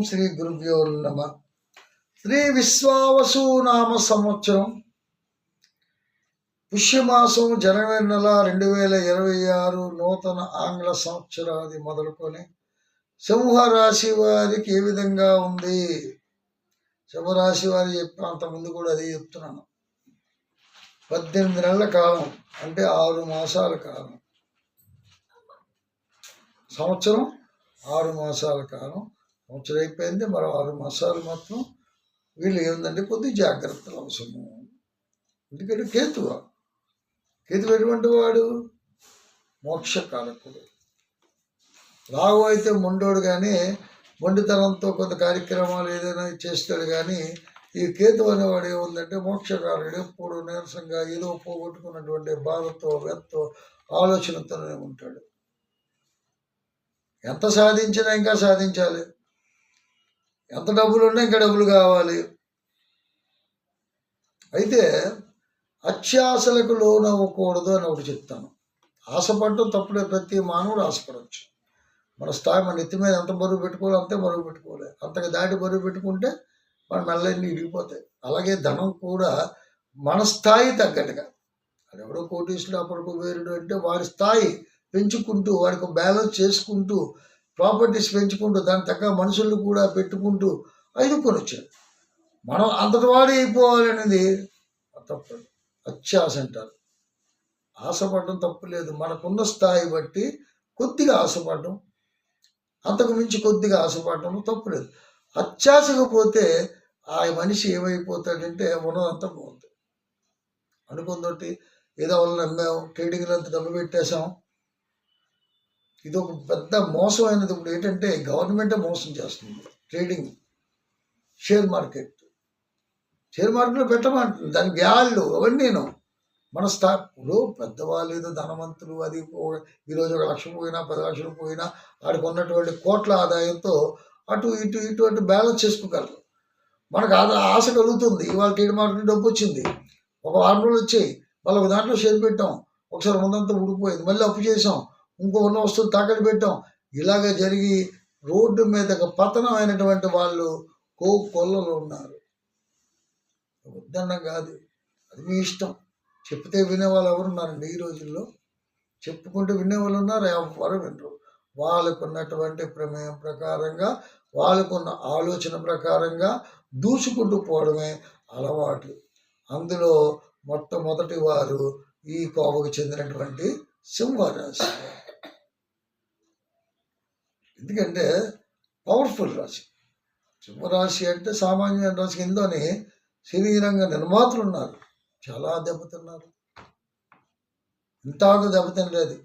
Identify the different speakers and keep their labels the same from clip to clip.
Speaker 1: శ్రీ గురుభ్యో నమః. శ్రీ విశ్వావసు నామ సంవత్సరం పుష్యమాసం జనవరి నెల 2026 నూతన ఆంగ్ల సంవత్సరాది మొదలుకొని సింహరాశి వారికి ఏ విధంగా ఉంది? సింహరాశి వారి చెప్పిన అంతకుముందు కూడా అదే చెప్తున్నాను. 18 నెలల కాలం అంటే 6 మాసాల కాలం. సంవత్సరం 6 మాసాల కాలం. సంవత్సరం అయిపోయింది, మరో 6 మాసాలు మాత్రం వీళ్ళు ఏముందంటే కొద్ది జాగ్రత్తలు అవసరము. ఎందుకంటే కేతు ఎటువంటి వాడు? మోక్షకారకుడు. రావు అయితే మొండోడు, కానీ మొండితనంతో కొంత కార్యక్రమాలు ఏదైనా చేస్తాడు. కానీ ఈ కేతు అనేవాడు ఏముందంటే మోక్షకారుడు. ఎప్పుడు నీరసంగా ఏదో పోగొట్టుకున్నటువంటి బాధతో వ్యర్థతో ఆలోచనతోనే ఉంటాడు. ఎంత సాధించినా ఇంకా సాధించాలి, ఎంత డబ్బులు ఉన్నా ఇంకా డబ్బులు కావాలి. అయితే అత్యాశలకు లోనవ్వకూడదు అని ఒకటి చెప్తాను. ఆశపడటం తప్పులే, ప్రతి మానవుడు ఆశపడవచ్చు. మన స్థాయి, మన నెత్తి మీద ఎంత బరువు పెట్టుకోవాలి అంతే బరువు పెట్టుకోవాలి. అంతగా దాటి బరువు పెట్టుకుంటే మన మెల్లన్నీ ఇరిగిపోతాయి. అలాగే ధనం కూడా మన స్థాయి తగ్గట్టుగా, అది ఎవడో కోటీసుడు అప్పటికు వేరుడు అంటే వాడి స్థాయి పెంచుకుంటూ, వాడికి బ్యాలెన్స్ చేసుకుంటూ, ప్రాపర్టీస్ పెంచుకుంటూ, దాని తగ్గ మనుషులు కూడా పెట్టుకుంటూ ఐదుకొని వచ్చాడు. మనం అంతటి వాడు అయిపోవాలనేది తప్పదు. అత్యాశ అంటారు. ఆశపడడం తప్పు లేదు. మనకున్న స్థాయి బట్టి కొద్దిగా ఆశపడడం, అంతకు మించి కొద్దిగా ఆశపడటం తప్పులేదు. అత్యాశకు పోతే ఆ మనిషి ఏమైపోతాడంటే ఉన్నదంతా పోతుంది. అనుకుందోటి ఏదో వల్ల నమ్మాం, ట్రేడింగ్లో అంత డబ్బు పెట్టేశాం. ఇది ఒక పెద్ద మోసమైనది. ఇప్పుడు ఏంటంటే గవర్నమెంటే మోసం చేస్తుంది. ట్రేడింగ్, షేర్ మార్కెట్లో పెట్టమంటుంది. దాని వ్యాళ్ళు అవన్నీను మన ఇప్పుడు పెద్దవాళ్ళు ఏదో ధనవంతులు, అది ఈరోజు 1 లక్ష పోయినా 10 లక్షలు పోయినా వాడికి ఉన్నటువంటి కోట్ల ఆదాయంతో అటు ఇటు బ్యాలెన్స్ చేసుకోగలరు. మనకు ఆశ కలుగుతుంది. ఇవాళ ట్రేడ్ మార్కెట్ డబ్బు వచ్చింది, ఒక 6 రోజులు వచ్చాయి, మళ్ళీ ఒక దాంట్లో షేర్ పెట్టాం, ఒకసారి ముందంతా ఉడికిపోయింది, మళ్ళీ అప్పు చేసాం, ఇంకో ఉన్న వస్తువులు తాకట్టు పెట్టాం. ఇలాగ జరిగి రోడ్డు మీద పతనమైనటువంటి వాళ్ళు కొల్లలో ఉన్నారు. వద్దన్న కాదు, అది మీ ఇష్టం. చెప్తే వినేవాళ్ళు ఎవరున్నారండి ఈ రోజుల్లో? చెప్పుకుంటూ వినేవాళ్ళు ఉన్నారు, ఎవరు వినరు. వాళ్ళకు ఉన్నటువంటి ప్రమేయం ప్రకారంగా, వాళ్ళకున్న ఆలోచన ప్రకారంగా దూసుకుంటూ పోవడమే అలవాటు. అందులో మొట్టమొదటి వారు ఈ కోవకు చెందినటువంటి సింహరాశి. ఎందుకంటే పవర్ఫుల్ రాశి. సింహరాశి అంటే సామాన్యమైన రాశి. కిందనే శరీరంగా నిర్మాతలు ఉన్నారు, చాలా దెబ్బతిన్నారు. ఇంతగా దెబ్బతినలేదు.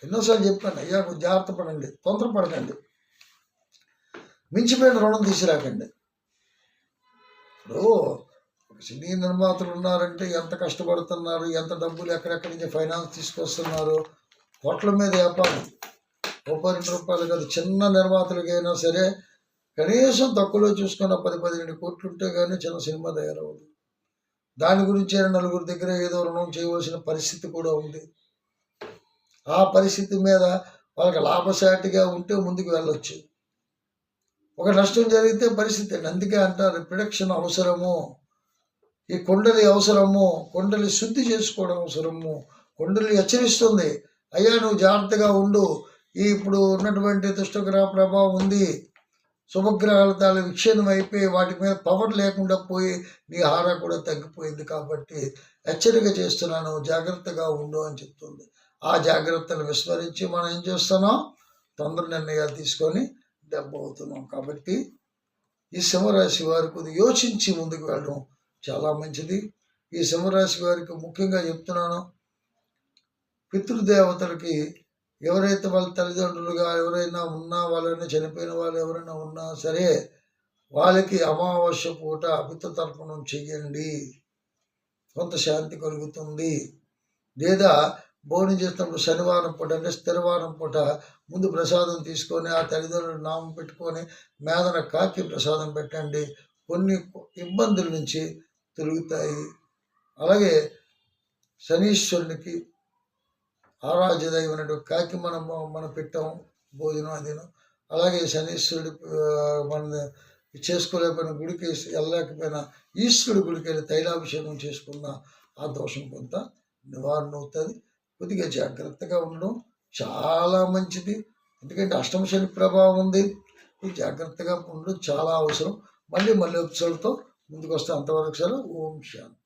Speaker 1: ఎన్నోసార్లు చెప్పాను, అయ్యా జాగ్రత్త పడండి, తొందరపడకండి, మించిపోయిన రుణం తీసుకురాకండి. ఇప్పుడు సినీ నిర్మాతలు ఉన్నారంటే ఎంత కష్టపడుతున్నారు, ఎంత డబ్బులు ఎక్కడెక్కడి నుంచి ఫైనాన్స్ తీసుకొస్తున్నారు. కోట్ల మీద వ్యాపారం, రూపాయలు 2 రూపాయలు కాదు. చిన్న నిర్మాతలకైనా సరే కనీసం తక్కువలో చూసుకున్న 10-12 కోట్లు ఉంటే కానీ చిన్న సినిమా తయారవుతుంది. దాని గురించి నలుగురి దగ్గర ఏదో రుణం చేయవలసిన పరిస్థితి కూడా ఉంది. ఆ పరిస్థితి మీద వాళ్ళకి లాభసాటిగా ఉంటే ముందుకు వెళ్ళొచ్చు. ఒక నష్టం జరిగితే పరిస్థితి. అందుకే అంటారు ప్రొడక్షన్ అవసరము, ఈ కుండలి అవసరము, కుండలి శుద్ధి చేసుకోవడం అవసరము. కుండలి హెచ్చరిస్తుంది, అయ్యా నువ్వు జాగ్రత్తగా ఉండు, ఇప్పుడు ఉన్నటువంటి దుష్టగ్రహ ప్రభావం ఉంది, శుభగ్రహాలు తాళ విక్షేపం అయిపోయి వాటి మీద పవర్ లేకుండా పోయి నీ హారా కూడా తగ్గిపోయింది. కాబట్టి హెచ్చరిక చేస్తున్నాను, జాగ్రత్తగా ఉండు అని చెప్తుంది. ఆ జాగ్రత్తలు విస్మరించి మనం ఏం చేస్తున్నాం? తొందర నిర్ణయాలు తీసుకొని దెబ్బ అవుతున్నాం. కాబట్టి ఈ సింహరాశి వారి కొద్దిగా యోచించి ముందుకు వెళ్ళడం చాలా మంచిది. ఈ సింహరాశి వారికి ముఖ్యంగా చెప్తున్నాను, పితృదేవతలకి ఎవరైతే వాళ్ళ తల్లిదండ్రులుగా ఎవరైనా ఉన్నా, వాళ్ళైనా చనిపోయిన వాళ్ళు ఎవరైనా ఉన్నా సరే, వాళ్ళకి అమావాస్య పూట పితృతర్పణం చెయ్యండి, కొంత శాంతి కలుగుతుంది. లేదా భోజనం చేస్తున్నప్పుడు శనివారం పూట అంటే స్థిరవారం పూట ముందు ప్రసాదం తీసుకొని ఆ తల్లిదండ్రులు నామం పెట్టుకొని మేదన కాకి ప్రసాదం పెట్టండి. కొన్ని ఇబ్బందుల నుంచి తొలుగుతాయి. అలాగే శనీశ్వరునికి ఆరాధ్య దైవమైనటువంటి కాకి మనం పెట్టాం భోజనం అదిను. అలాగే శనీశ్వరుడు మన చేసుకోలేకపోయిన గుడికి వెళ్ళలేకపోయినా ఈశ్వరుడు గుడికి వెళ్ళి తైలాభిషేకం చేసుకున్న ఆ దోషం కొంత నివారణ అవుతుంది. కొద్దిగా జాగ్రత్తగా ఉండడం చాలా మంచిది. ఎందుకంటే అష్టమ శని ప్రభావం ఉంది. జాగ్రత్తగా ఉండడం చాలా అవసరం. మళ్ళీ ఎపిసోడ్తో ముందుకు వస్తే అంతవరకు సెలవు. ఓం శాంతి.